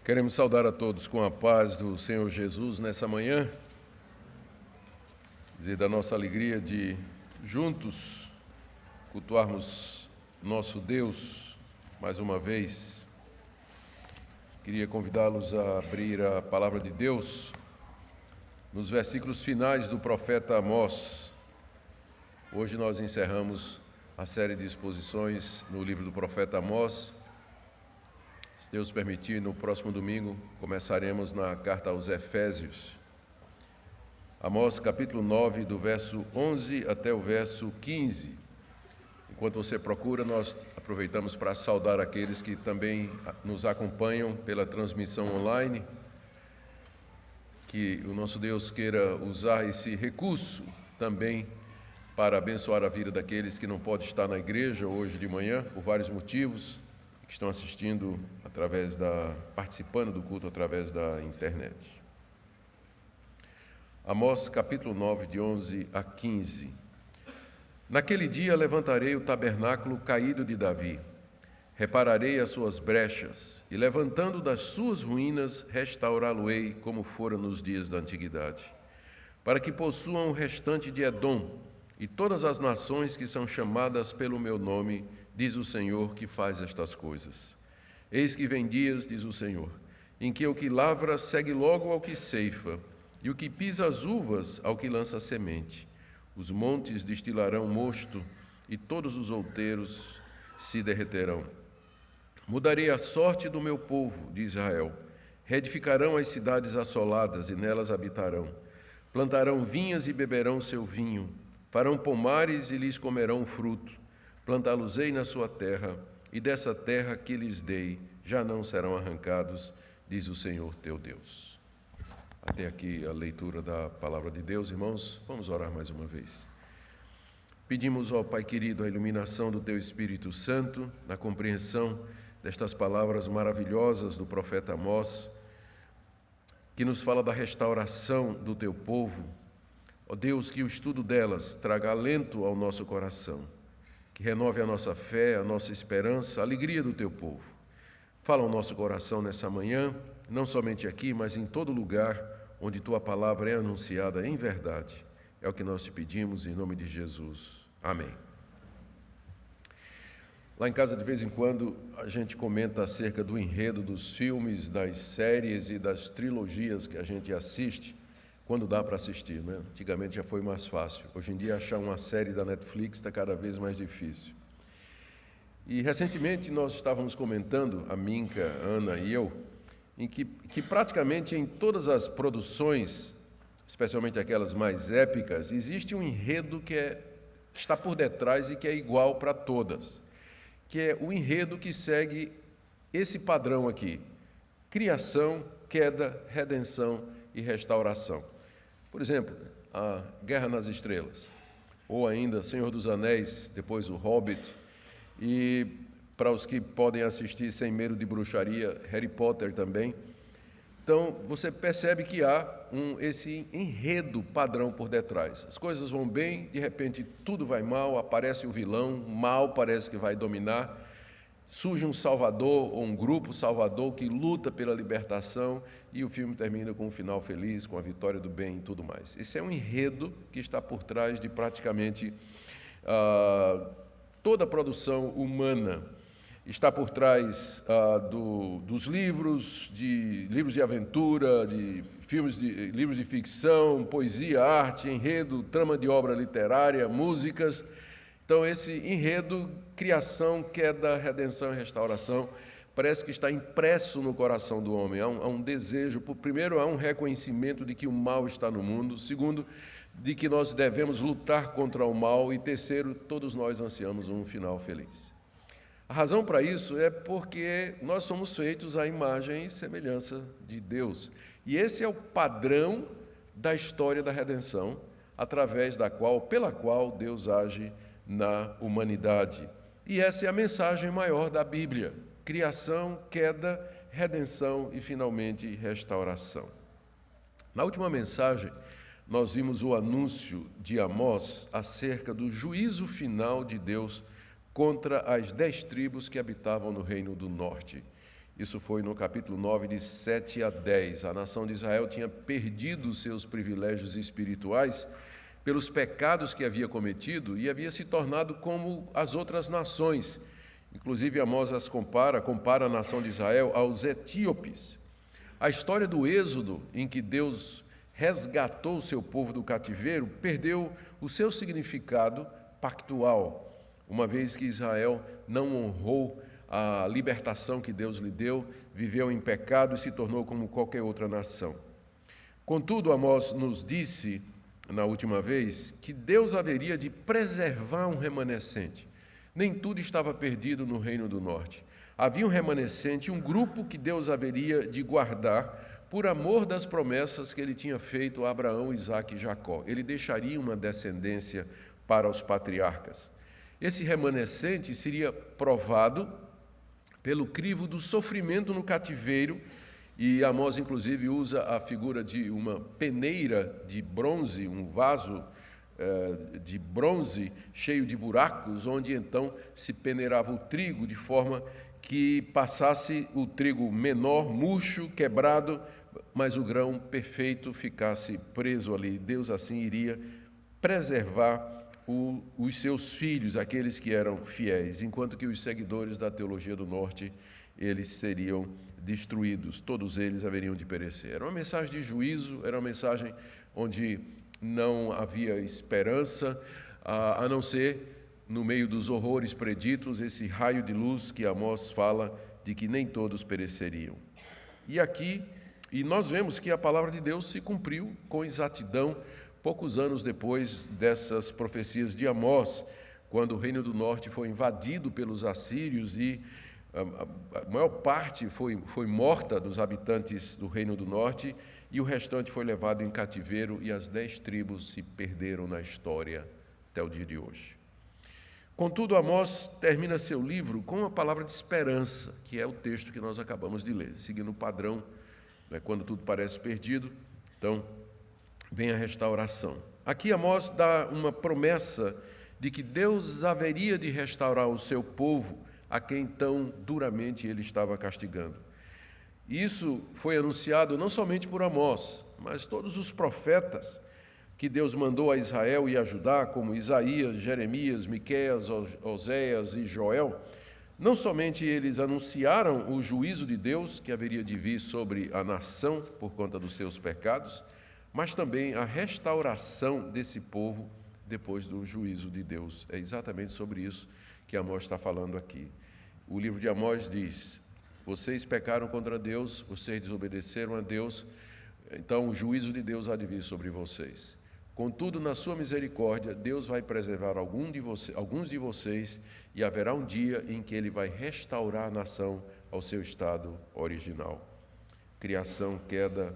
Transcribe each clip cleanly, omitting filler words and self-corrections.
Queremos saudar a todos com a paz do Senhor Jesus nessa manhã, dizer da nossa alegria de juntos cultuarmos nosso Deus mais uma vez. Queria convidá-los a abrir a palavra de Deus nos versículos finais do profeta Amós. Hoje nós encerramos a série de exposições no livro do profeta Amós. Se Deus permitir, no próximo domingo começaremos na carta aos Efésios. Amós capítulo 9, do verso 11 até o verso 15. Enquanto você procura, nós aproveitamos para saudar aqueles que também nos acompanham pela transmissão online. Que o nosso Deus queira usar esse recurso também para abençoar a vida daqueles que não podem estar na igreja hoje de manhã, por vários motivos, que estão assistindo participando do culto através da internet. Amós capítulo 9, de 11 a 15. Naquele dia levantarei o tabernáculo caído de Davi, repararei as suas brechas, e levantando das suas ruínas, restaurá-lo-ei como fora nos dias da antiguidade, para que possuam o restante de Edom, e todas as nações que são chamadas pelo meu nome, diz o Senhor que faz estas coisas. Eis que vem dias, diz o Senhor, em que o que lavra segue logo ao que ceifa, e o que pisa as uvas ao que lança semente. Os montes destilarão mosto, e todos os outeiros se derreterão. Mudarei a sorte do meu povo, de Israel. Reedificarão as cidades assoladas, e nelas habitarão. Plantarão vinhas e beberão seu vinho. Farão pomares e lhes comerão fruto. Plantá-los-ei na sua terra, e dessa terra que lhes dei, já não serão arrancados, diz o Senhor teu Deus. Até aqui a leitura da palavra de Deus, irmãos. Vamos orar mais uma vez. Pedimos ao Pai querido a iluminação do teu Espírito Santo, na compreensão destas palavras maravilhosas do profeta Amós, que nos fala da restauração do teu povo. Ó Deus, que o estudo delas traga alento ao nosso coração, que renove a nossa fé, a nossa esperança, a alegria do teu povo. Fala ao nosso coração nessa manhã, não somente aqui, mas em todo lugar onde tua palavra é anunciada em verdade. É o que nós te pedimos em nome de Jesus. Amém. Lá em casa, de vez em quando, a gente comenta acerca do enredo dos filmes, das séries e das trilogias que a gente assiste, quando dá para assistir, né? Antigamente já foi mais fácil. Hoje em dia, achar uma série da Netflix está cada vez mais difícil. E, recentemente, nós estávamos comentando, a Minka, a Ana e eu, em que praticamente em todas as produções, especialmente aquelas mais épicas, existe um enredo que está por detrás e que é igual para todas, que é o enredo que segue esse padrão aqui: criação, queda, redenção e restauração. Por exemplo, a Guerra nas Estrelas, ou ainda Senhor dos Anéis, depois o Hobbit, e para os que podem assistir sem medo de bruxaria, Harry Potter também. Então, você percebe que há esse enredo padrão por detrás. As coisas vão bem, de repente tudo vai mal, aparece o vilão, mal parece que vai dominar, surge um salvador ou um grupo salvador que luta pela libertação e o filme termina com um final feliz, com a vitória do bem e tudo mais. Esse é um enredo que está por trás de praticamente toda a produção humana. Está por trás dos livros de aventura, de filmes, livros de ficção, poesia, arte, enredo, trama de obra literária, músicas. Então, esse enredo, criação, queda, redenção e restauração, parece que está impresso no coração do homem. Há um desejo, primeiro, há um reconhecimento de que o mal está no mundo. Segundo, de que nós devemos lutar contra o mal. E terceiro, todos nós ansiamos um final feliz. A razão para isso é porque nós somos feitos à imagem e semelhança de Deus. E esse é o padrão da história da redenção, pela qual Deus age na humanidade. E essa é a mensagem maior da Bíblia: criação, queda, redenção e, finalmente, restauração. Na última mensagem, nós vimos o anúncio de Amós acerca do juízo final de Deus contra as 10 tribos que habitavam no Reino do Norte. Isso foi no capítulo 9, de 7 a 10. A nação de Israel tinha perdido seus privilégios espirituais pelos pecados que havia cometido e havia se tornado como as outras nações. Inclusive, Amós as compara a nação de Israel aos etíopes. A história do Êxodo, em que Deus resgatou o seu povo do cativeiro, perdeu o seu significado pactual, uma vez que Israel não honrou a libertação que Deus lhe deu, viveu em pecado e se tornou como qualquer outra nação. Contudo, Amós nos disse, na última vez, que Deus haveria de preservar um remanescente. Nem tudo estava perdido no Reino do Norte. Havia um remanescente, um grupo que Deus haveria de guardar por amor das promessas que ele tinha feito a Abraão, Isaque e Jacó. Ele deixaria uma descendência para os patriarcas. Esse remanescente seria provado pelo crivo do sofrimento no cativeiro, e Amós, inclusive, usa a figura de uma peneira de bronze, um vaso de bronze cheio de buracos, onde então se peneirava o trigo de forma que passasse o trigo menor, murcho, quebrado, mas o grão perfeito ficasse preso ali. Deus assim iria preservar os seus filhos, aqueles que eram fiéis, enquanto que os seguidores da teologia do norte, eles seriam destruídos, todos eles haveriam de perecer. Era uma mensagem de juízo, era uma mensagem onde não havia esperança, a não ser, no meio dos horrores preditos, esse raio de luz que Amós fala de que nem todos pereceriam. E nós vemos que a palavra de Deus se cumpriu com exatidão poucos anos depois dessas profecias de Amós, quando o Reino do Norte foi invadido pelos assírios e a maior parte foi morta dos habitantes do Reino do Norte e o restante foi levado em cativeiro e as 10 tribos se perderam na história até o dia de hoje. Contudo, Amós termina seu livro com uma palavra de esperança, que é o texto que nós acabamos de ler, seguindo o padrão, né, quando tudo parece perdido, então vem a restauração. Aqui Amós dá uma promessa de que Deus haveria de restaurar o seu povo, a quem tão duramente ele estava castigando. Isso foi anunciado não somente por Amós, mas todos os profetas que Deus mandou a Israel e a Judá, como Isaías, Jeremias, Miqueias, Oséias e Joel, não somente eles anunciaram o juízo de Deus que haveria de vir sobre a nação por conta dos seus pecados, mas também a restauração desse povo depois do juízo de Deus. É exatamente sobre isso que Amós está falando aqui. O livro de Amós diz: vocês pecaram contra Deus, vocês desobedeceram a Deus, então o juízo de Deus há de vir sobre vocês. Contudo, na sua misericórdia, Deus vai preservar alguns de vocês e haverá um dia em que Ele vai restaurar a nação ao seu estado original. Criação, queda,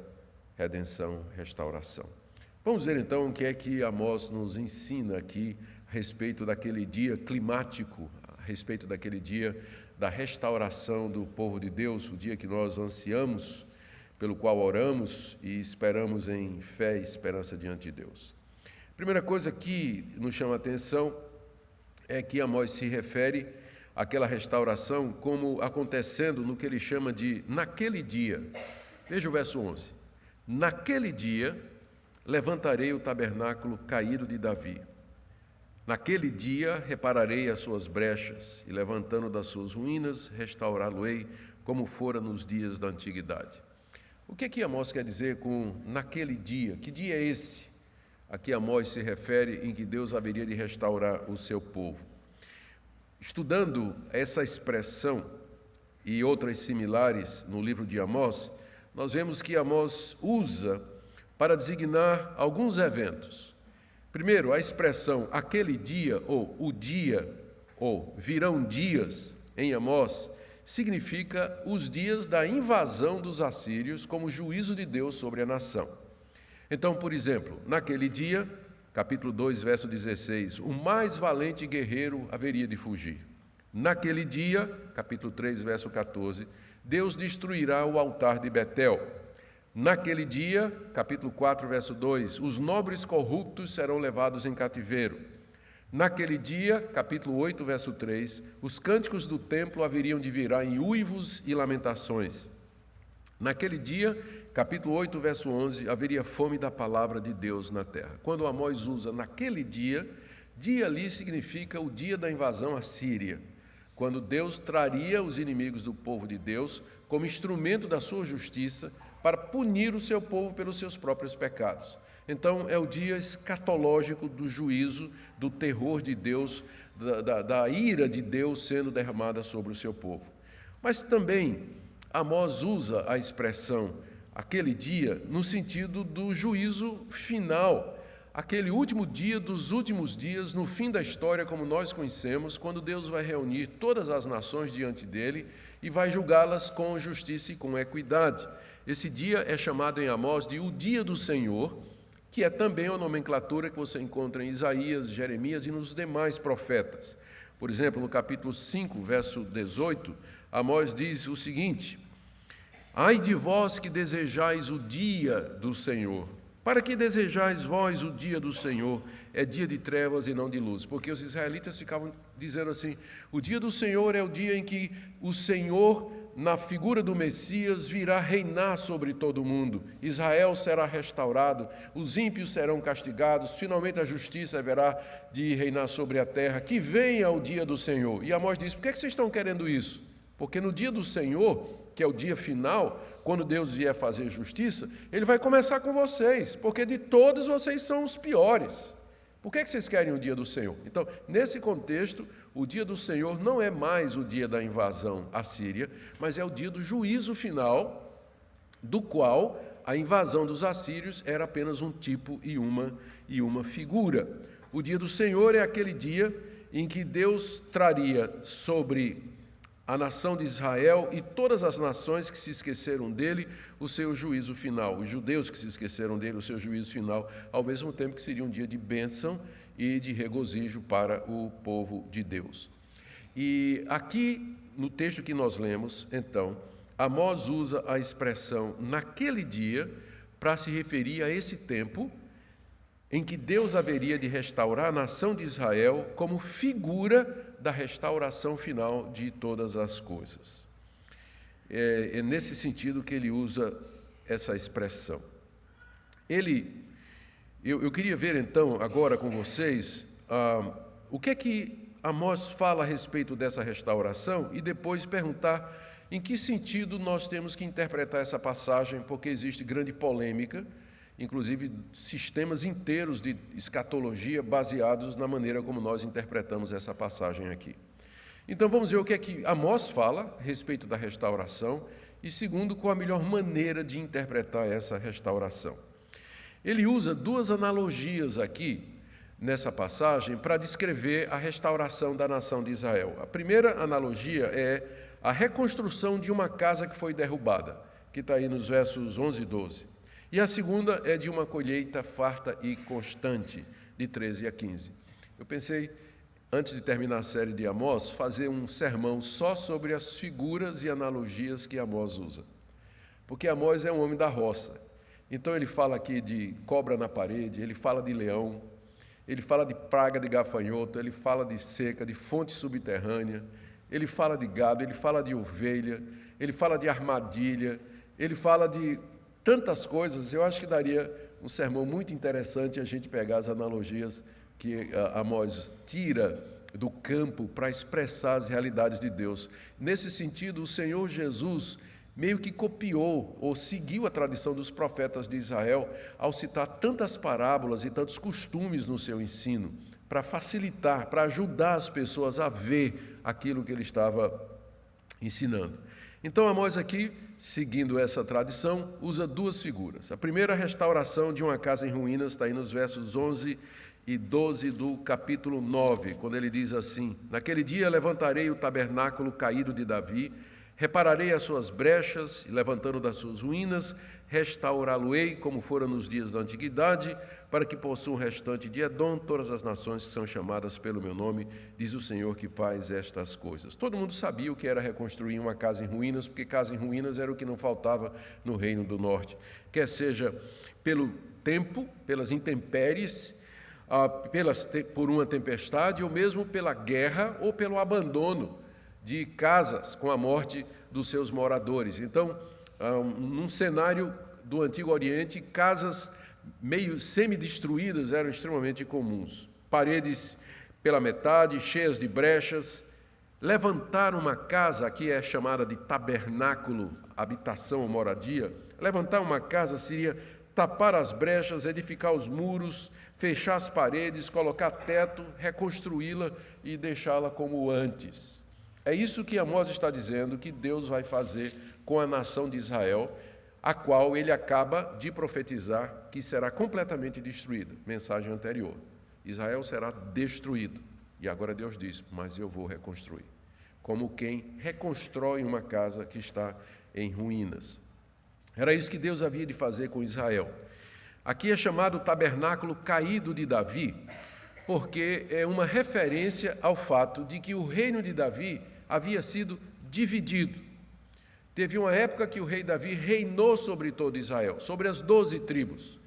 redenção, restauração. Vamos ver então o que é que Amós nos ensina aqui a respeito daquele dia climático, a respeito daquele dia da restauração do povo de Deus, o dia que nós ansiamos, pelo qual oramos e esperamos em fé e esperança diante de Deus. A primeira coisa que nos chama a atenção é que Amós se refere àquela restauração como acontecendo no que ele chama de naquele dia. Veja o verso 11. Naquele dia levantarei o tabernáculo caído de Davi. Naquele dia repararei as suas brechas e, levantando das suas ruínas, restaurá-lo-ei como fora nos dias da antiguidade. O que é que Amós quer dizer com naquele dia? Que dia é esse a que Amós se refere em que Deus haveria de restaurar o seu povo? Estudando essa expressão e outras similares no livro de Amós, nós vemos que Amós usa para designar alguns eventos. Primeiro, a expressão aquele dia, ou o dia, ou virão dias, em Amós, significa os dias da invasão dos assírios como juízo de Deus sobre a nação. Então, por exemplo, naquele dia, capítulo 2, verso 16, o mais valente guerreiro haveria de fugir. Naquele dia, capítulo 3, verso 14, Deus destruirá o altar de Betel. Naquele dia, capítulo 4, verso 2, os nobres corruptos serão levados em cativeiro. Naquele dia, capítulo 8, verso 3, os cânticos do templo haveriam de virar em uivos e lamentações. Naquele dia, capítulo 8, verso 11, haveria fome da palavra de Deus na terra. Quando Amós usa naquele dia, dia ali significa o dia da invasão assíria, quando Deus traria os inimigos do povo de Deus como instrumento da sua justiça para punir o seu povo pelos seus próprios pecados. Então, é o dia escatológico do juízo, do terror de Deus, da ira de Deus sendo derramada sobre o seu povo. Mas também, Amós usa a expressão aquele dia no sentido do juízo final, aquele último dia dos últimos dias, no fim da história como nós conhecemos, quando Deus vai reunir todas as nações diante dele e vai julgá-las com justiça e com equidade. Esse dia é chamado em Amós de o dia do Senhor, que é também uma nomenclatura que você encontra em Isaías, Jeremias e nos demais profetas. Por exemplo, no capítulo 5, verso 18, Amós diz o seguinte: ai de vós que desejais o dia do Senhor. Para que desejais vós o dia do Senhor? É dia de trevas e não de luz. Porque os israelitas ficavam dizendo assim: o dia do Senhor é o dia em que o Senhor, na figura do Messias, virá reinar sobre todo o mundo. Israel será restaurado, os ímpios serão castigados, finalmente a justiça haverá de reinar sobre a terra. Que venha o dia do Senhor. E Amós diz: por que vocês estão querendo isso? Porque no dia do Senhor, que é o dia final, quando Deus vier fazer justiça, Ele vai começar com vocês, porque de todos vocês são os piores. Por que vocês querem o dia do Senhor? Então, nesse contexto, o dia do Senhor não é mais o dia da invasão assíria, mas é o dia do juízo final, do qual a invasão dos assírios era apenas um tipo e uma figura. O dia do Senhor é aquele dia em que Deus traria sobre a nação de Israel e todas as nações que se esqueceram dele o seu juízo final, os judeus que se esqueceram dele o seu juízo final, ao mesmo tempo que seria um dia de bênção e de regozijo para o povo de Deus. E aqui, no texto que nós lemos, então, Amós usa a expressão naquele dia para se referir a esse tempo em que Deus haveria de restaurar a nação de Israel como figura da restauração final de todas as coisas. É nesse sentido que ele usa essa expressão. Eu queria ver então, agora com vocês, o que é que Amós fala a respeito dessa restauração e depois perguntar em que sentido nós temos que interpretar essa passagem, porque existe grande polêmica, inclusive sistemas inteiros de escatologia baseados na maneira como nós interpretamos essa passagem aqui. Então vamos ver o que é que Amós fala a respeito da restauração e, segundo, qual a melhor maneira de interpretar essa restauração. Ele usa duas analogias aqui nessa passagem para descrever a restauração da nação de Israel. A primeira analogia é a reconstrução de uma casa que foi derrubada, que está aí nos versos 11 e 12. E a segunda é de uma colheita farta e constante, de 13 a 15. Eu pensei, antes de terminar a série de Amós, fazer um sermão só sobre as figuras e analogias que Amós usa. Porque Amós é um homem da roça. Então ele fala aqui de cobra na parede, ele fala de leão, ele fala de praga de gafanhoto, ele fala de seca, de fonte subterrânea, ele fala de gado, ele fala de ovelha, ele fala de armadilha, ele fala de tantas coisas. Eu acho que daria um sermão muito interessante a gente pegar as analogias que Amós tira do campo para expressar as realidades de Deus. Nesse sentido, o Senhor Jesus meio que copiou ou seguiu a tradição dos profetas de Israel ao citar tantas parábolas e tantos costumes no seu ensino, para facilitar, para ajudar as pessoas a ver aquilo que ele estava ensinando. Então, Amós aqui, seguindo essa tradição, usa duas figuras. A primeira, a restauração de uma casa em ruínas, está aí nos versos 11 e 12 do capítulo 9, quando ele diz assim: naquele dia levantarei o tabernáculo caído de Davi, repararei as suas brechas, e levantando das suas ruínas, restaurá-lo-ei como fora nos dias da antiguidade, para que possuam o restante de Edom todas as nações que são chamadas pelo meu nome, diz o Senhor que faz estas coisas. Todo mundo sabia o que era reconstruir uma casa em ruínas, porque casa em ruínas era o que não faltava no Reino do Norte, quer seja pelo tempo, pelas intempéries, por uma tempestade, ou mesmo pela guerra ou pelo abandono de casas com a morte dos seus moradores. Então, num cenário do Antigo Oriente, casas meio semi-destruídas eram extremamente comuns. Paredes pela metade, cheias de brechas. Levantar uma casa, aqui é chamada de tabernáculo, habitação ou moradia. Levantar uma casa seria tapar as brechas, edificar os muros, fechar as paredes, colocar teto, reconstruí-la e deixá-la como antes. É isso que Amós está dizendo que Deus vai fazer com a nação de Israel, a qual ele acaba de profetizar que será completamente destruída. Mensagem anterior. Israel será destruído. E agora Deus diz, mas eu vou reconstruir. Como quem reconstrói uma casa que está em ruínas. Era isso que Deus havia de fazer com Israel. Aqui é chamado tabernáculo caído de Davi, porque é uma referência ao fato de que o reino de Davi havia sido dividido. Teve uma época que o rei Davi reinou sobre todo Israel, sobre as 12 tribos.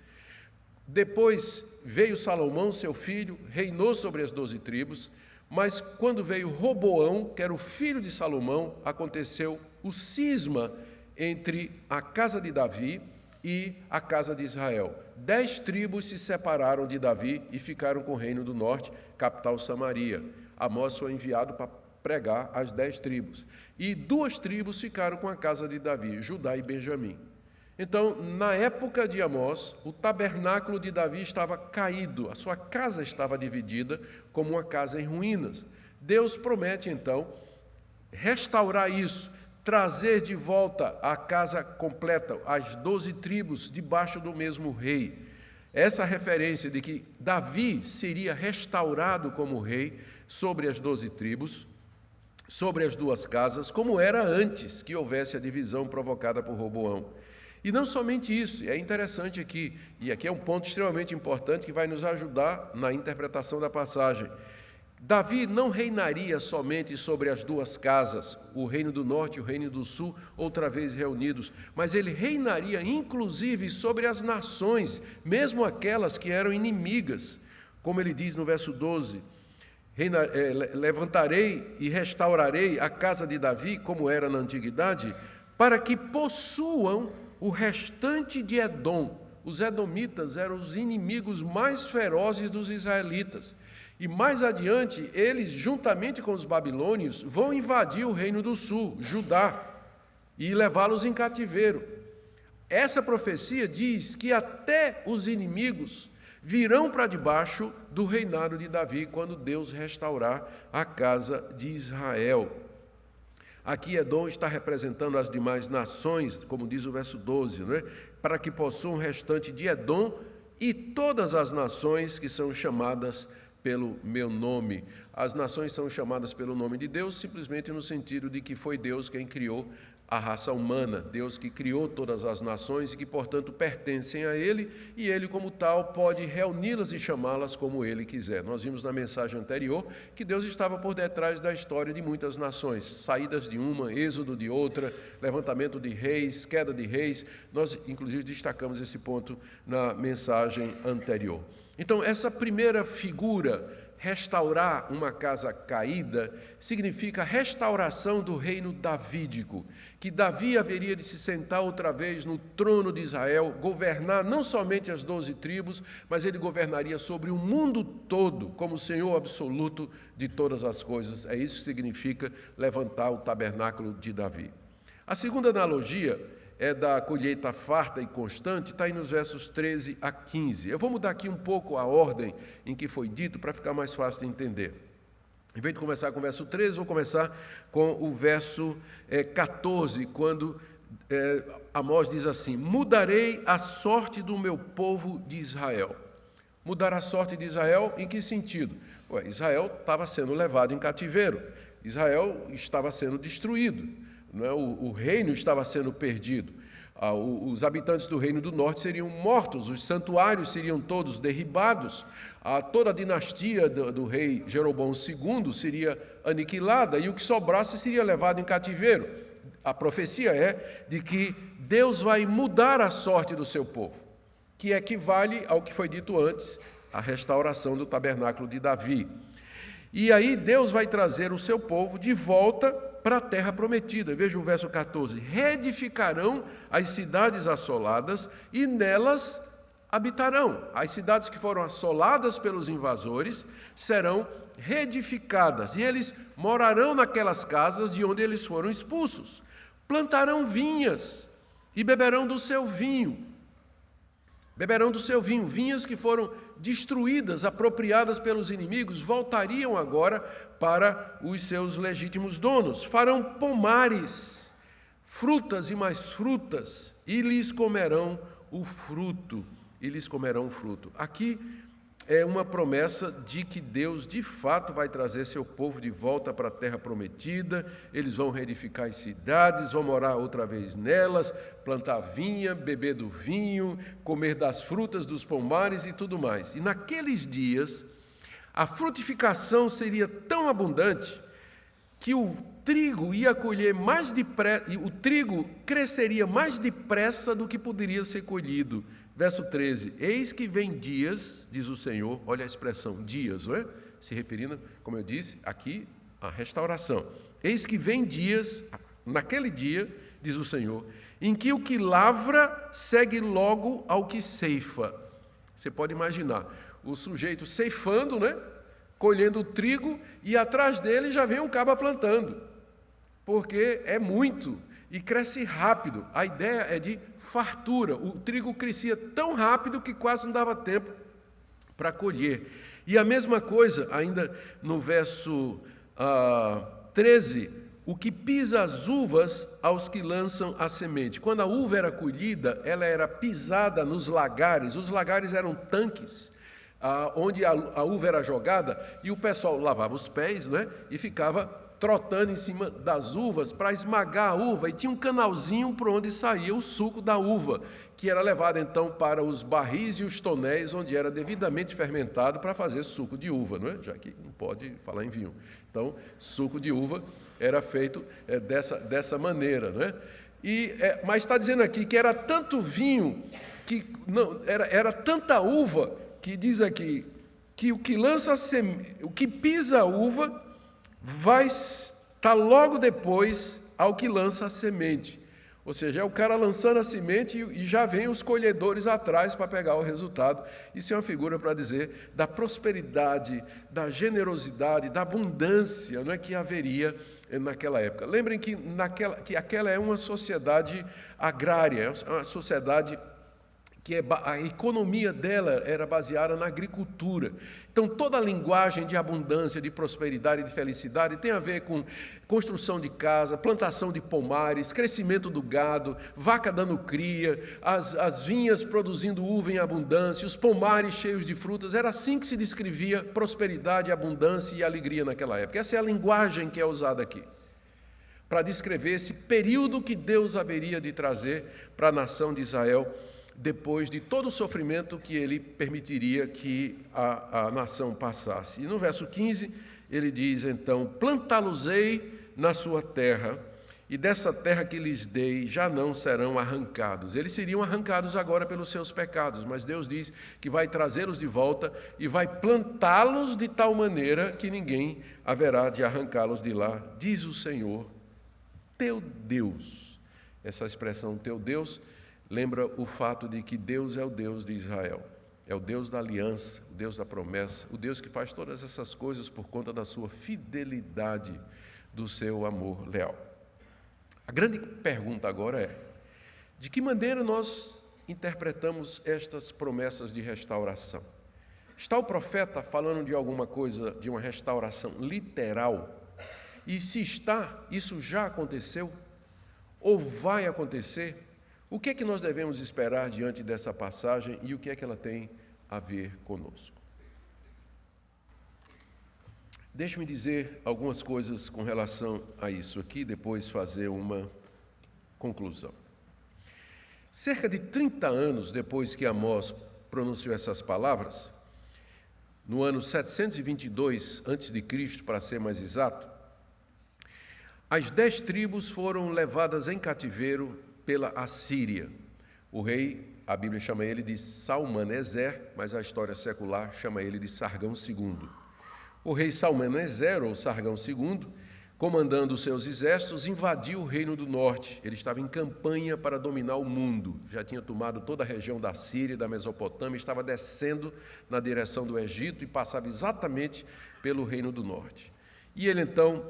Depois veio Salomão, seu filho, reinou sobre as 12 tribos, mas quando veio Roboão, que era o filho de Salomão, aconteceu o cisma entre a casa de Davi e a casa de Israel. 10 tribos se separaram de Davi e ficaram com o reino do norte, capital Samaria. Amós foi enviado para pregar as 10 tribos. E 2 tribos ficaram com a casa de Davi, Judá e Benjamim. Então, na época de Amós, o tabernáculo de Davi estava caído, a sua casa estava dividida como uma casa em ruínas. Deus promete, então, restaurar isso, trazer de volta a casa completa, as 12 tribos debaixo do mesmo rei. Essa referência de que Davi seria restaurado como rei sobre as 12 tribos, sobre as 2 casas, como era antes que houvesse a divisão provocada por Roboão. E não somente isso, é interessante aqui, e aqui é um ponto extremamente importante que vai nos ajudar na interpretação da passagem. Davi não reinaria somente sobre as 2 casas, o reino do norte e o reino do sul, outra vez reunidos, mas ele reinaria inclusive sobre as nações, mesmo aquelas que eram inimigas. Como ele diz no verso 12, levantarei e restaurarei a casa de Davi, como era na antiguidade, para que possuam o restante de Edom. Os edomitas eram os inimigos mais ferozes dos israelitas. E mais adiante, eles, juntamente com os babilônios, vão invadir o reino do sul, Judá, e levá-los em cativeiro. Essa profecia diz que até os inimigos virão para debaixo do reinado de Davi, quando Deus restaurar a casa de Israel. Aqui Edom está representando as demais nações, como diz o verso 12, não é? Para que possuam o restante de Edom e todas as nações que são chamadas pelo meu nome. As nações são chamadas pelo nome de Deus simplesmente no sentido de que foi Deus quem criou a raça humana, Deus que criou todas as nações e que, portanto, pertencem a Ele, e Ele, como tal, pode reuni-las e chamá-las como Ele quiser. Nós vimos na mensagem anterior que Deus estava por detrás da história de muitas nações, saídas de uma, êxodo de outra, levantamento de reis, queda de reis. Nós, inclusive, destacamos esse ponto na mensagem anterior. Então, essa primeira figura, restaurar uma casa caída, significa a restauração do reino davídico, que Davi haveria de se sentar outra vez no trono de Israel, governar não somente as 12 tribos, mas ele governaria sobre o mundo todo, como Senhor absoluto de todas as coisas. É isso que significa levantar o tabernáculo de Davi. A segunda analogia é da colheita farta e constante, está aí nos versos 13 a 15. Eu vou mudar aqui um pouco a ordem em que foi dito, para ficar mais fácil de entender. Em vez de começar com o verso 13, vou começar com o verso 14, quando Amós diz assim: mudarei a sorte do meu povo de Israel. Mudar a sorte de Israel em que sentido? Israel estava sendo levado em cativeiro, Israel estava sendo destruído. O reino estava sendo perdido. Os habitantes do reino do norte seriam mortos, os santuários seriam todos derribados, toda a dinastia do rei Jeroboão II seria aniquilada e o que sobrasse seria levado em cativeiro. A profecia é de que Deus vai mudar a sorte do seu povo, que equivale ao que foi dito antes, a restauração do tabernáculo de Davi. E aí Deus vai trazer o seu povo de volta para a terra prometida. Veja o verso 14: reedificarão as cidades assoladas e nelas habitarão. As cidades que foram assoladas pelos invasores serão reedificadas, e eles morarão naquelas casas de onde eles foram expulsos. Plantarão vinhas e beberão do seu vinho. Beberão do seu vinho. Vinhas que foram destruídas, apropriadas pelos inimigos, voltariam agora para os seus legítimos donos. Farão pomares, frutas e mais frutas, e lhes comerão o fruto. Aqui é uma promessa de que Deus, de fato, vai trazer seu povo de volta para a terra prometida. Eles vão reedificar as cidades, vão morar outra vez nelas, plantar vinha, beber do vinho, comer das frutas dos pomares e tudo mais. E naqueles dias, a frutificação seria tão abundante que o trigo ia colher mais depressa, e o trigo cresceria mais depressa do que poderia ser colhido. Verso 13: eis que vem dias, diz o Senhor, olha a expressão dias, não é? Se referindo, como eu disse, aqui à restauração. Eis que vem dias, naquele dia, diz o Senhor, em que o que lavra segue logo ao que ceifa. Você pode imaginar, o sujeito ceifando, né? Colhendo o trigo, e atrás dele já vem um cabra plantando, porque é muito e cresce rápido. A ideia é de fartura. O trigo crescia tão rápido que quase não dava tempo para colher. E a mesma coisa, ainda no verso 13, o que pisa as uvas aos que lançam a semente. Quando a uva era colhida, ela era pisada nos lagares. Os lagares eram tanques, onde a uva era jogada, e o pessoal lavava os pés, né, e ficava trotando em cima das uvas para esmagar a uva, e tinha um canalzinho por onde saía o suco da uva, que era levado então para os barris e os tonéis, onde era devidamente fermentado para fazer suco de uva, não é? Já que não pode falar em vinho. Então, suco de uva era feito dessa maneira, não é? Mas está dizendo aqui que era tanto vinho, que não era tanta uva, que diz aqui que o que pisa a uva vai estar logo depois ao que lança a semente. Ou seja, é o cara lançando a semente e já vem os colhedores atrás para pegar o resultado. Isso é uma figura para dizer da prosperidade, da generosidade, da abundância, não é, que haveria naquela época. Lembrem que aquela é uma sociedade agrária, é uma sociedade que a economia dela era baseada na agricultura. Então, toda a linguagem de abundância, de prosperidade e de felicidade tem a ver com construção de casa, plantação de pomares, crescimento do gado, vaca dando cria, as vinhas produzindo uva em abundância, os pomares cheios de frutas. Era assim que se descrevia prosperidade, abundância e alegria naquela época. Essa é a linguagem que é usada aqui, para descrever esse período que Deus haveria de trazer para a nação de Israel, depois de todo o sofrimento que ele permitiria que a nação passasse. E no verso 15, ele diz, então, plantá-los-ei na sua terra, e dessa terra que lhes dei já não serão arrancados. Eles seriam arrancados agora pelos seus pecados, mas Deus diz que vai trazê-los de volta e vai plantá-los de tal maneira que ninguém haverá de arrancá-los de lá, diz o Senhor, teu Deus. Essa expressão, teu Deus, lembra o fato de que Deus é o Deus de Israel, é o Deus da aliança, o Deus da promessa, o Deus que faz todas essas coisas por conta da sua fidelidade, do seu amor leal. A grande pergunta agora é, de que maneira nós interpretamos estas promessas de restauração? Está o profeta falando de alguma coisa, de uma restauração literal? E se está, isso já aconteceu? Ou vai acontecer? O que é que nós devemos esperar diante dessa passagem e o que é que ela tem a ver conosco? Deixe-me dizer algumas coisas com relação a isso aqui, depois fazer uma conclusão. Cerca de 30 anos depois que Amós pronunciou essas palavras, no ano 722 a.C., para ser mais exato, as 10 tribos foram levadas em cativeiro pela Assíria. O rei a Bíblia chama ele de Salmaneser, mas a história secular chama ele de Sargão II. O rei Salmaneser, ou Sargão II, comandando os seus exércitos, invadiu o Reino do Norte. Ele estava em campanha para dominar o mundo. Já tinha tomado toda a região da Síria, da Mesopotâmia, estava descendo na direção do Egito e passava exatamente pelo Reino do Norte. E ele então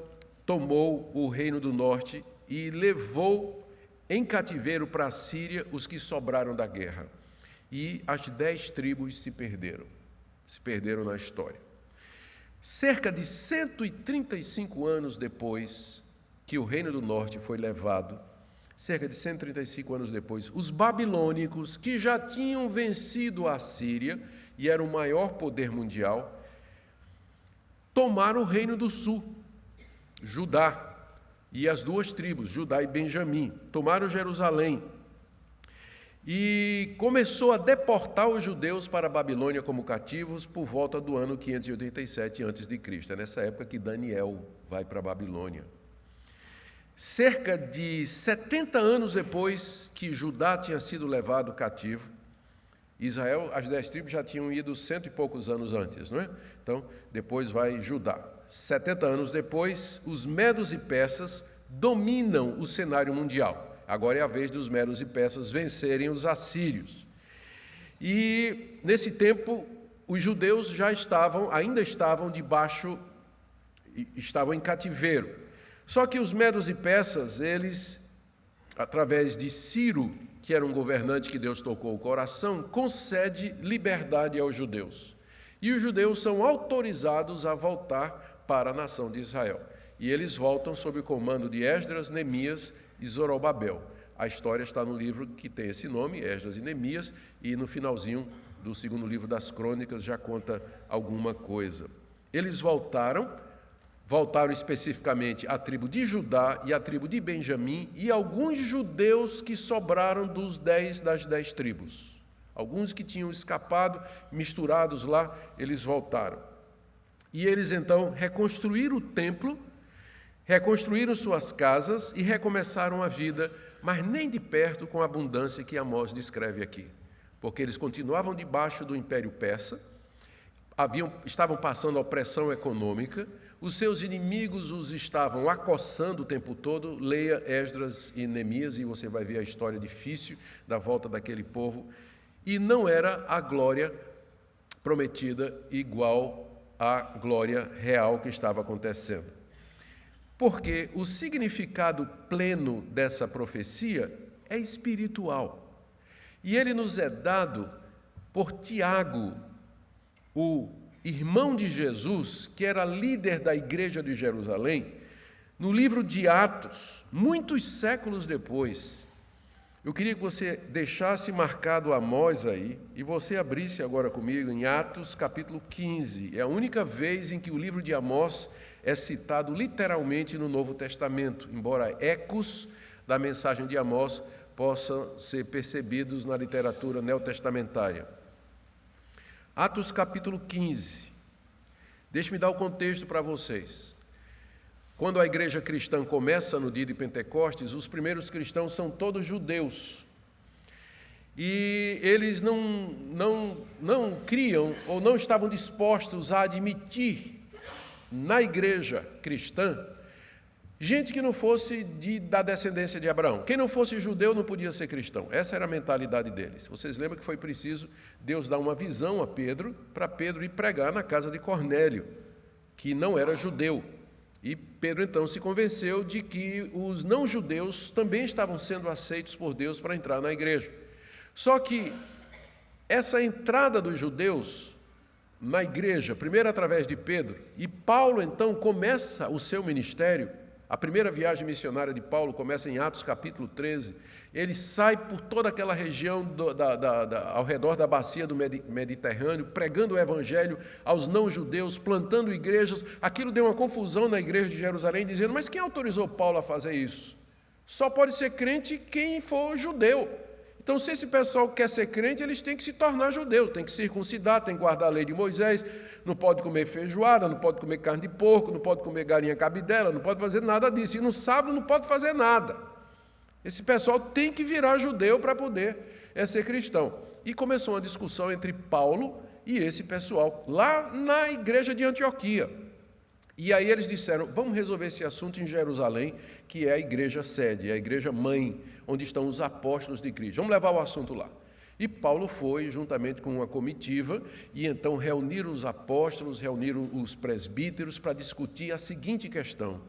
tomou o Reino do Norte e levou em cativeiro para a Síria os que sobraram da guerra. E as 10 tribos se perderam na história. Cerca de 135 anos depois que o Reino do Norte foi levado, cerca de 135 anos depois, os babilônicos, que já tinham vencido a Síria e eram o maior poder mundial, tomaram o Reino do Sul, Judá, e as 2 tribos, Judá e Benjamim, tomaram Jerusalém e começou a deportar os judeus para a Babilônia como cativos por volta do ano 587 a.C. É nessa época que Daniel vai para a Babilônia. Cerca de 70 anos depois que Judá tinha sido levado cativo, Israel, as 10 tribos já tinham ido 100 e poucos anos antes, não é? Então, depois vai Judá. 70 anos depois, os medos e persas dominam o cenário mundial. Agora é a vez dos medos e persas vencerem os assírios. E, nesse tempo, os judeus ainda estavam estavam em cativeiro. Só que os medos e persas, eles, através de Ciro, que era um governante que Deus tocou o coração, concede liberdade aos judeus. E os judeus são autorizados a voltar para a nação de Israel. E eles voltam sob o comando de Esdras, Neemias e Zorobabel. A história está no livro que tem esse nome, Esdras e Neemias, e no finalzinho do 2º livro das Crônicas já conta alguma coisa. Eles voltaram especificamente a tribo de Judá e a tribo de Benjamim e alguns judeus que sobraram das 10 tribos. Alguns que tinham escapado, misturados lá, eles voltaram. E eles então reconstruíram o templo, reconstruíram suas casas e recomeçaram a vida, mas nem de perto com a abundância que Amós descreve aqui. Porque eles continuavam debaixo do Império Persa, estavam passando opressão econômica, os seus inimigos os estavam acossando o tempo todo. Leia Esdras e Neemias e você vai ver a história difícil da volta daquele povo. E não era a glória prometida igual à glória real que estava acontecendo. Porque o significado pleno dessa profecia é espiritual. E ele nos é dado por Tiago, o irmão de Jesus, que era líder da igreja de Jerusalém, no livro de Atos, muitos séculos depois. Eu queria que você deixasse marcado Amós aí e você abrisse agora comigo em Atos capítulo 15. É a única vez em que o livro de Amós é citado literalmente no Novo Testamento, embora ecos da mensagem de Amós possam ser percebidos na literatura neotestamentária. Atos capítulo 15. Deixe-me dar o contexto para vocês. Quando a igreja cristã começa no dia de Pentecostes, os primeiros cristãos são todos judeus. E eles não criam ou não estavam dispostos a admitir na igreja cristã gente que não fosse da descendência de Abraão. Quem não fosse judeu não podia ser cristão. Essa era a mentalidade deles. Vocês lembram que foi preciso Deus dar uma visão a Pedro, para Pedro ir pregar na casa de Cornélio, que não era judeu. E Pedro então se convenceu de que os não-judeus também estavam sendo aceitos por Deus para entrar na igreja. Só que essa entrada dos judeus na igreja, primeiro através de Pedro, e Paulo então começa o seu ministério. A primeira viagem missionária de Paulo começa em Atos capítulo 13. Ele sai por toda aquela região ao redor da bacia do Mediterrâneo, pregando o evangelho aos não-judeus, plantando igrejas. Aquilo deu uma confusão na igreja de Jerusalém, dizendo, mas quem autorizou Paulo a fazer isso? Só pode ser crente quem for judeu. Então, se esse pessoal quer ser crente, eles têm que se tornar judeus, têm que circuncidar, têm que guardar a lei de Moisés, não pode comer feijoada, não pode comer carne de porco, não pode comer galinha cabidela, não pode fazer nada disso. E no sábado não pode fazer nada. Esse pessoal tem que virar judeu para poder é ser cristão. E começou uma discussão entre Paulo e esse pessoal, lá na igreja de Antioquia. E aí eles disseram, vamos resolver esse assunto em Jerusalém, que é a igreja sede, é a igreja mãe, onde estão os apóstolos de Cristo. Vamos levar o assunto lá. E Paulo foi, juntamente com uma comitiva, e então reuniram os apóstolos, reuniram os presbíteros para discutir a seguinte questão: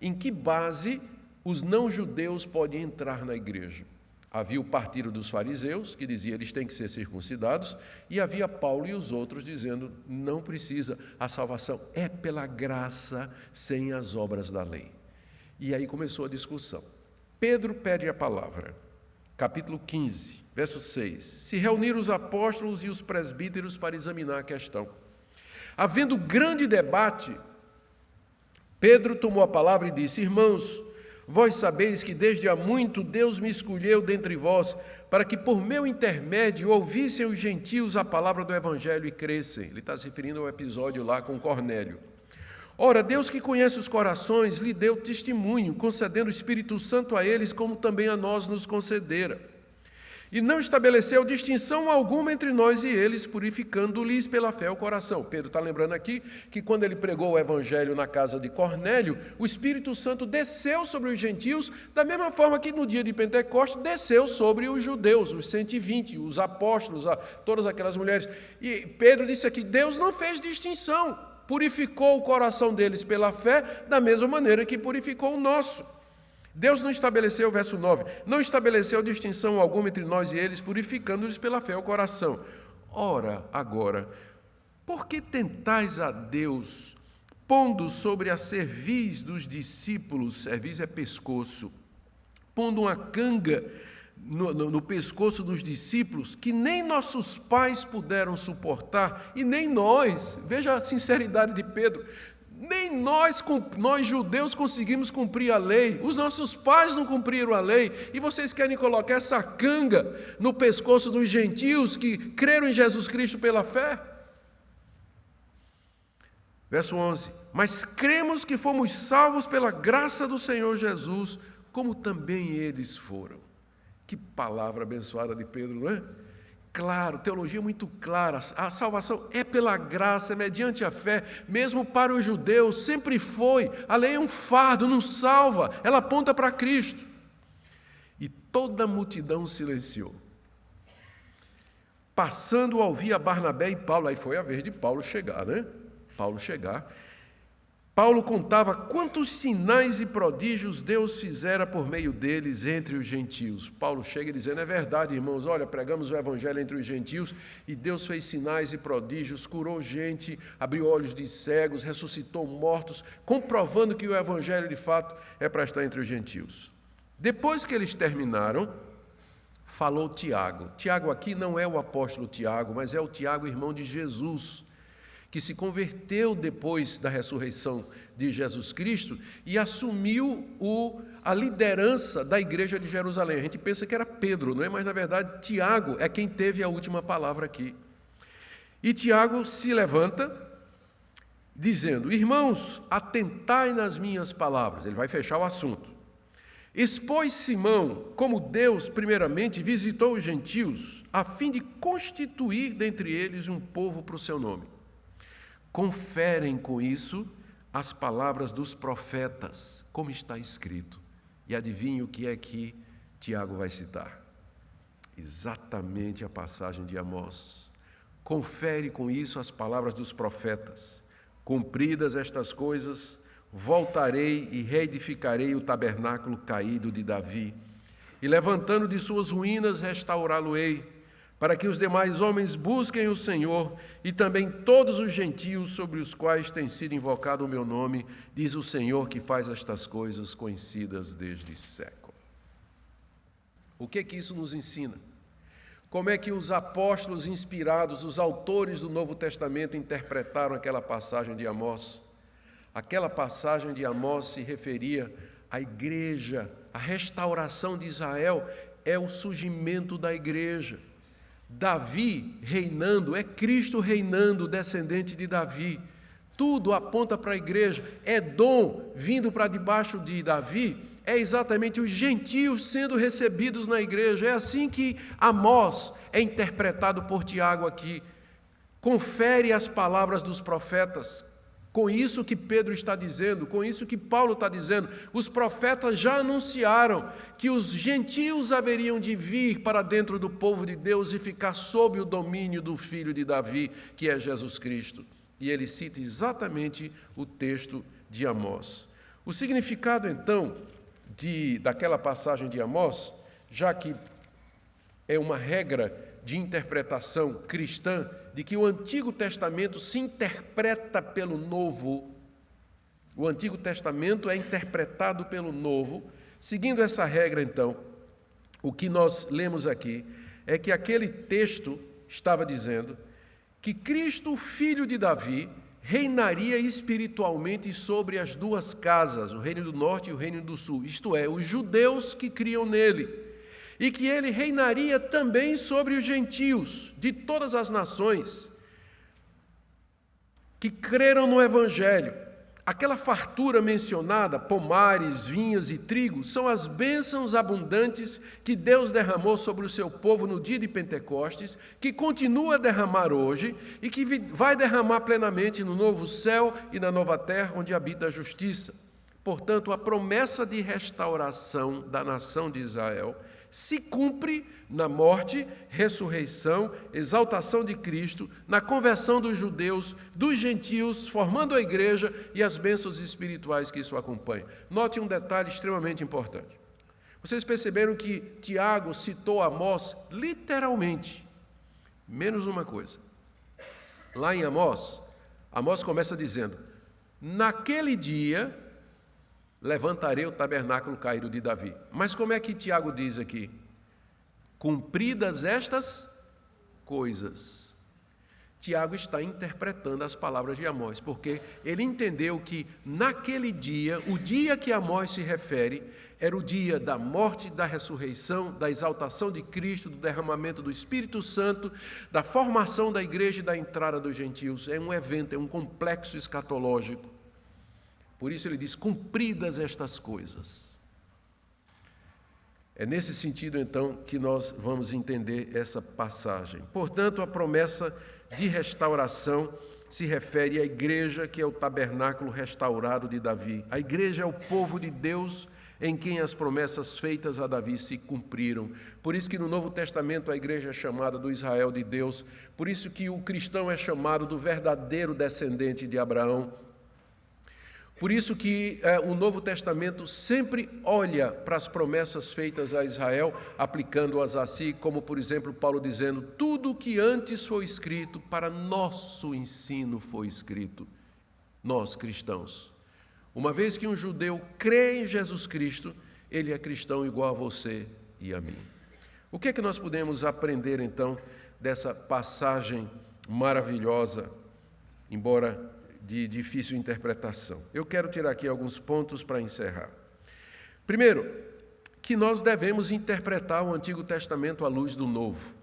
em que base os não-judeus podem entrar na igreja? Havia o partido dos fariseus, que dizia eles têm que ser circuncidados, e havia Paulo e os outros dizendo, não precisa, a salvação é pela graça, sem as obras da lei. E aí começou a discussão. Pedro pede a palavra, capítulo 15, verso 6. Se reuniram os apóstolos e os presbíteros para examinar a questão. Havendo grande debate, Pedro tomou a palavra e disse, irmãos, vós sabeis que desde há muito Deus me escolheu dentre vós, para que por meu intermédio ouvissem os gentios a palavra do Evangelho e crescem. Ele está se referindo ao episódio lá com Cornélio. Ora, Deus que conhece os corações, lhe deu testemunho, concedendo o Espírito Santo a eles, como também a nós nos concedera. E não estabeleceu distinção alguma entre nós e eles, purificando-lhes pela fé o coração. Pedro está lembrando aqui que quando ele pregou o evangelho na casa de Cornélio, o Espírito Santo desceu sobre os gentios, da mesma forma que no dia de Pentecostes desceu sobre os judeus, os 120, os apóstolos, todas aquelas mulheres. E Pedro disse aqui, Deus não fez distinção, purificou o coração deles pela fé, da mesma maneira que purificou o nosso. Deus não estabeleceu, verso 9, não estabeleceu distinção alguma entre nós e eles, purificando-lhes pela fé o coração. Ora, agora, por que tentais a Deus, pondo sobre a cerviz dos discípulos, cerviz é pescoço, pondo uma canga no pescoço dos discípulos, que nem nossos pais puderam suportar, e nem nós, veja a sinceridade de Pedro, nem nós judeus conseguimos cumprir a lei, os nossos pais não cumpriram a lei, e vocês querem colocar essa canga no pescoço dos gentios que creram em Jesus Cristo pela fé? Verso 11, mas cremos que fomos salvos pela graça do Senhor Jesus, como também eles foram. Que palavra abençoada de Pedro, não é? Claro, teologia muito clara, a salvação é pela graça, é mediante a fé, mesmo para os judeus, sempre foi, a lei é um fardo, não salva, ela aponta para Cristo. E toda a multidão silenciou. Passando a ouvir a Barnabé e Paulo, aí foi a vez de Paulo chegar, né? Paulo contava quantos sinais e prodígios Deus fizera por meio deles entre os gentios. Paulo chega dizendo, é verdade, irmãos, olha, pregamos o evangelho entre os gentios e Deus fez sinais e prodígios, curou gente, abriu olhos de cegos, ressuscitou mortos, comprovando que o evangelho de fato é para estar entre os gentios. Depois que eles terminaram, falou Tiago. Tiago aqui não é o apóstolo Tiago, mas é o Tiago, irmão de Jesus, que se converteu depois da ressurreição de Jesus Cristo e assumiu a liderança da igreja de Jerusalém. A gente pensa que era Pedro, não é? Mas, na verdade, Tiago é quem teve a última palavra aqui. E Tiago se levanta, dizendo, irmãos, atentai nas minhas palavras. Ele vai fechar o assunto. Expôs Simão como Deus, primeiramente, visitou os gentios, a fim de constituir dentre eles um povo para o seu nome. Conferem com isso as palavras dos profetas, como está escrito. E adivinhe o que é que Tiago vai citar? Exatamente a passagem de Amós. Confere com isso as palavras dos profetas. Cumpridas estas coisas, voltarei e reedificarei o tabernáculo caído de Davi, e levantando de suas ruínas, restaurá-lo-ei, para que os demais homens busquem o Senhor e também todos os gentios sobre os quais tem sido invocado o meu nome, diz o Senhor que faz estas coisas conhecidas desde século. O que isso nos ensina? Como é que os apóstolos inspirados, os autores do Novo Testamento interpretaram aquela passagem de Amós? Aquela passagem de Amós se referia à igreja, a restauração de Israel é o surgimento da igreja. Davi reinando, é Cristo reinando, descendente de Davi. Tudo aponta para a igreja. Edom vindo para debaixo de Davi é exatamente os gentios sendo recebidos na igreja. É assim que Amós é interpretado por Tiago aqui. Confere as palavras dos profetas. Com isso que Pedro está dizendo, com isso que Paulo está dizendo, os profetas já anunciaram que os gentios haveriam de vir para dentro do povo de Deus e ficar sob o domínio do filho de Davi, que é Jesus Cristo. E ele cita exatamente o texto de Amós. O significado, então, daquela passagem de Amós, já que é uma regra de interpretação cristã, de que o Antigo Testamento se interpreta pelo Novo, o Antigo Testamento é interpretado pelo Novo. Seguindo essa regra, então, o que nós lemos aqui é que aquele texto estava dizendo que Cristo, o filho de Davi, reinaria espiritualmente sobre as duas casas, o reino do norte e o reino do sul, isto é, os judeus que criam nele, e que ele reinaria também sobre os gentios de todas as nações que creram no Evangelho. Aquela fartura mencionada, pomares, vinhas e trigo, são as bênçãos abundantes que Deus derramou sobre o seu povo no dia de Pentecostes, que continua a derramar hoje e que vai derramar plenamente no novo céu e na nova terra onde habita a justiça. Portanto, a promessa de restauração da nação de Israel se cumpre na morte, ressurreição, exaltação de Cristo, na conversão dos judeus, dos gentios, formando a igreja e as bênçãos espirituais que isso acompanha. Note um detalhe extremamente importante. Vocês perceberam que Tiago citou Amós literalmente, menos uma coisa. Lá em Amós, Amós começa dizendo: naquele dia levantarei o tabernáculo caído de Davi. Mas como é que Tiago diz aqui? Cumpridas estas coisas. Tiago está interpretando as palavras de Amós, porque ele entendeu que naquele dia, o dia que Amós se refere, era o dia da morte, da ressurreição, da exaltação de Cristo, do derramamento do Espírito Santo, da formação da igreja e da entrada dos gentios. É um evento, é um complexo escatológico. Por isso ele diz, cumpridas estas coisas. É nesse sentido, então, que nós vamos entender essa passagem. Portanto, a promessa de restauração se refere à igreja, que é o tabernáculo restaurado de Davi. A igreja é o povo de Deus em quem as promessas feitas a Davi se cumpriram. Por isso que no Novo Testamento a igreja é chamada do Israel de Deus. Por isso que o cristão é chamado do verdadeiro descendente de Abraão. Por isso que o Novo Testamento sempre olha para as promessas feitas a Israel, aplicando-as a si, como, por exemplo, Paulo dizendo, tudo o que antes foi escrito para nosso ensino foi escrito, nós cristãos. Uma vez que um judeu crê em Jesus Cristo, ele é cristão igual a você e a mim. O que é que nós podemos aprender, então, dessa passagem maravilhosa, embora de difícil interpretação? Eu quero tirar aqui alguns pontos para encerrar. Primeiro, que nós devemos interpretar o Antigo Testamento à luz do Novo.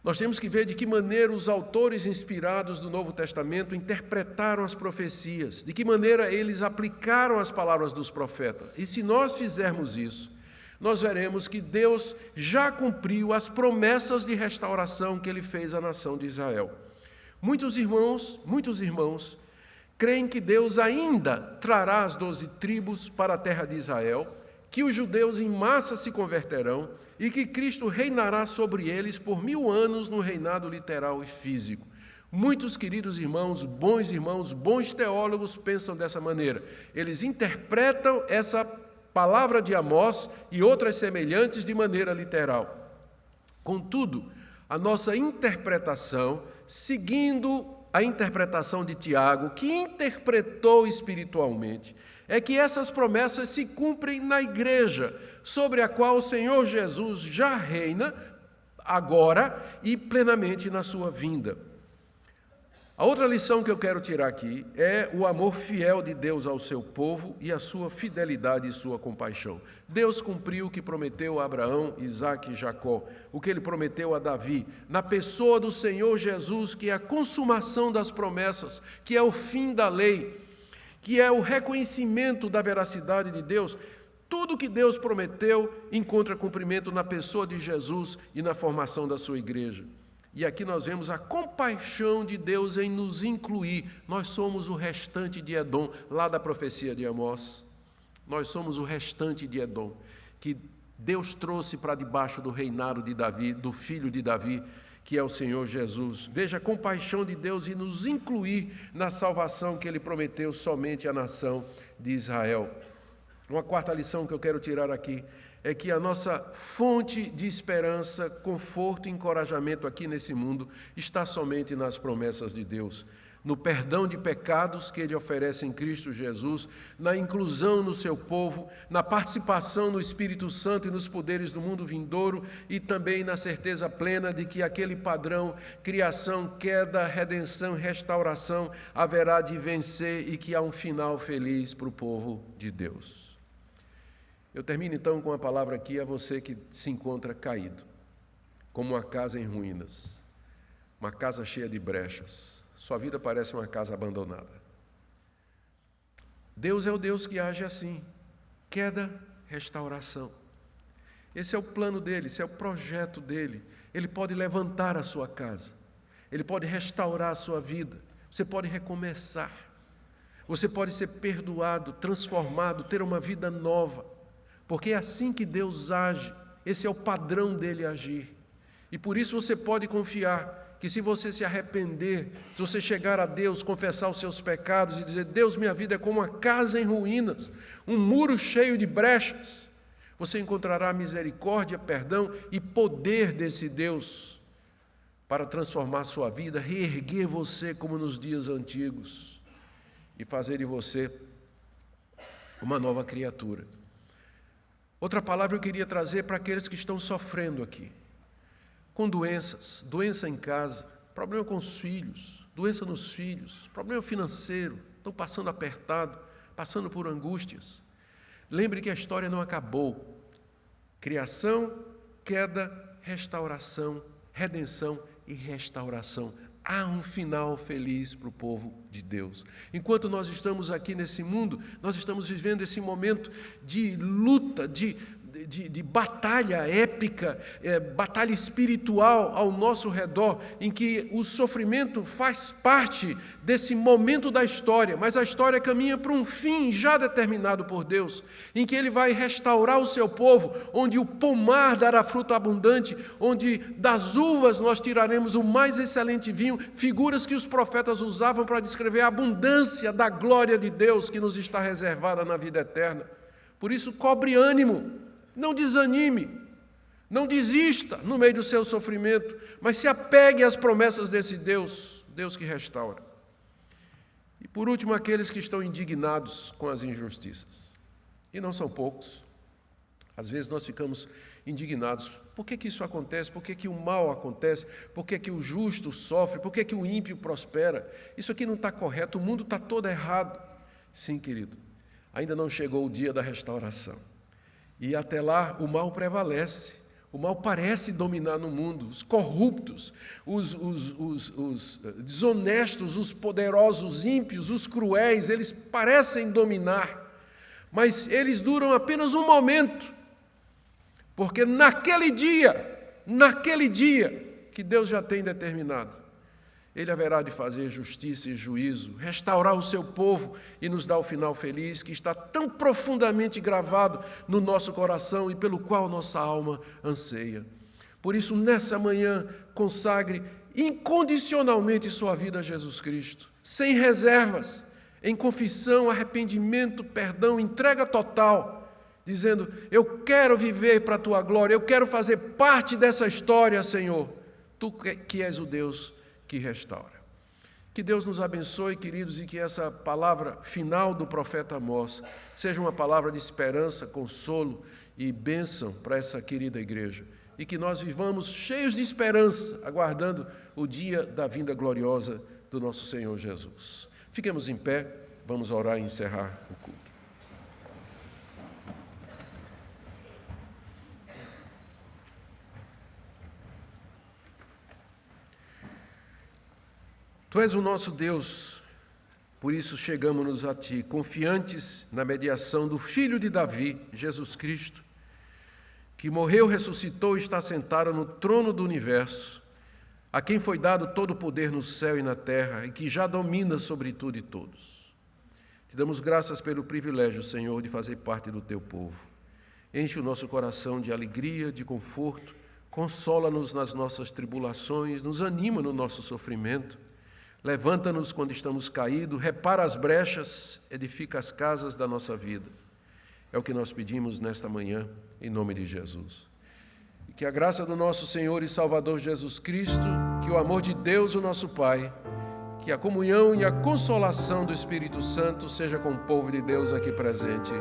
Nós temos que ver de que maneira os autores inspirados do Novo Testamento interpretaram as profecias, de que maneira eles aplicaram as palavras dos profetas. E se nós fizermos isso, nós veremos que Deus já cumpriu as promessas de restauração que ele fez à nação de Israel. Muitos irmãos creem que Deus ainda trará as 12 tribos para a terra de Israel, que os judeus em massa se converterão e que Cristo reinará sobre eles por 1000 anos no reinado literal e físico. Muitos queridos irmãos, bons teólogos pensam dessa maneira. Eles interpretam essa palavra de Amós e outras semelhantes de maneira literal. Contudo, a nossa interpretação, seguindo a interpretação de Tiago, que interpretou espiritualmente, é que essas promessas se cumprem na igreja, sobre a qual o Senhor Jesus já reina agora e plenamente na sua vinda. A outra lição que eu quero tirar aqui é o amor fiel de Deus ao seu povo e a sua fidelidade e sua compaixão. Deus cumpriu o que prometeu a Abraão, Isaque e Jacó, o que ele prometeu a Davi, na pessoa do Senhor Jesus, que é a consumação das promessas, que é o fim da lei, que é o reconhecimento da veracidade de Deus. Tudo que Deus prometeu encontra cumprimento na pessoa de Jesus e na formação da sua igreja. E aqui nós vemos a compaixão de Deus em nos incluir. Nós somos o restante de Edom, lá da profecia de Amós. Nós somos o restante de Edom, que Deus trouxe para debaixo do reinado de Davi, do filho de Davi, que é o Senhor Jesus. Veja a compaixão de Deus em nos incluir na salvação que Ele prometeu somente à nação de Israel. Uma quarta lição que eu quero tirar aqui é que a nossa fonte de esperança, conforto e encorajamento aqui nesse mundo está somente nas promessas de Deus, no perdão de pecados que Ele oferece em Cristo Jesus, na inclusão no seu povo, na participação no Espírito Santo e nos poderes do mundo vindouro e também na certeza plena de que aquele padrão, criação, queda, redenção, restauração, haverá de vencer e que há um final feliz para o povo de Deus. Eu termino então com uma palavra aqui a você que se encontra caído, como uma casa em ruínas, uma casa cheia de brechas. Sua vida parece uma casa abandonada. Deus é o Deus que age assim, queda, restauração. Esse é o plano dele, esse é o projeto dele. Ele pode levantar a sua casa, ele pode restaurar a sua vida, você pode recomeçar, você pode ser perdoado, transformado, ter uma vida nova. Porque é assim que Deus age, esse é o padrão dele agir. E por isso você pode confiar que se você se arrepender, se você chegar a Deus, confessar os seus pecados e dizer: Deus, minha vida é como uma casa em ruínas, um muro cheio de brechas, você encontrará misericórdia, perdão e poder desse Deus para transformar sua vida, reerguer você como nos dias antigos e fazer de você uma nova criatura. Outra palavra eu queria trazer para aqueles que estão sofrendo aqui, com doenças, doença em casa, problema com os filhos, doença nos filhos, problema financeiro, estão passando apertado, passando por angústias. Lembre que a história não acabou. Criação, queda, restauração, redenção e restauração. Há um final feliz para o povo de Deus. Enquanto nós estamos aqui nesse mundo, nós estamos vivendo esse momento de luta, de batalha épica, batalha espiritual ao nosso redor, em que o sofrimento faz parte desse momento da história, mas a história caminha para um fim já determinado por Deus, em que Ele vai restaurar o seu povo, onde o pomar dará fruto abundante, onde das uvas nós tiraremos o mais excelente vinho, figuras que os profetas usavam para descrever a abundância da glória de Deus que nos está reservada na vida eterna. Por isso, cobre ânimo. Não desanime, não desista no meio do seu sofrimento, mas se apegue às promessas desse Deus, Deus que restaura. E por último, aqueles que estão indignados com as injustiças. E não são poucos. Às vezes nós ficamos indignados. Por que isso acontece? Por que o mal acontece? Por que o justo sofre? Por que o ímpio prospera? Isso aqui não está correto, o mundo está todo errado. Sim, querido, ainda não chegou o dia da restauração. E até lá o mal prevalece, o mal parece dominar no mundo, os corruptos, os desonestos, os poderosos, os ímpios, os cruéis, eles parecem dominar, mas eles duram apenas um momento, porque naquele dia que Deus já tem determinado, Ele haverá de fazer justiça e juízo, restaurar o seu povo e nos dar o final feliz que está tão profundamente gravado no nosso coração e pelo qual nossa alma anseia. Por isso, nessa manhã, consagre incondicionalmente sua vida a Jesus Cristo, sem reservas, em confissão, arrependimento, perdão, entrega total, dizendo: eu quero viver para a Tua glória, eu quero fazer parte dessa história, Senhor, Tu que és o Deus que restaura. Que Deus nos abençoe, queridos, e que essa palavra final do profeta Amós seja uma palavra de esperança, consolo e bênção para essa querida igreja. E que nós vivamos cheios de esperança, aguardando o dia da vinda gloriosa do nosso Senhor Jesus. Fiquemos em pé, vamos orar e encerrar o culto. Tu és o nosso Deus, Por isso chegamos-nos a Ti, confiantes na mediação do Filho de Davi, Jesus Cristo, que morreu, ressuscitou e está sentado no trono do universo, a quem foi dado todo o poder no céu e na terra e que já domina sobre tudo e todos. Te damos graças pelo privilégio, Senhor, de fazer parte do Teu povo. Enche o nosso coração de alegria, de conforto, consola-nos nas nossas tribulações, nos anima no nosso sofrimento, levanta-nos quando estamos caídos, repara as brechas, edifica as casas da nossa vida. É o que nós pedimos nesta manhã, em nome de Jesus. E que a graça do nosso Senhor e Salvador Jesus Cristo, que o amor de Deus, o nosso Pai, que a comunhão e a consolação do Espírito Santo seja com o povo de Deus aqui presente,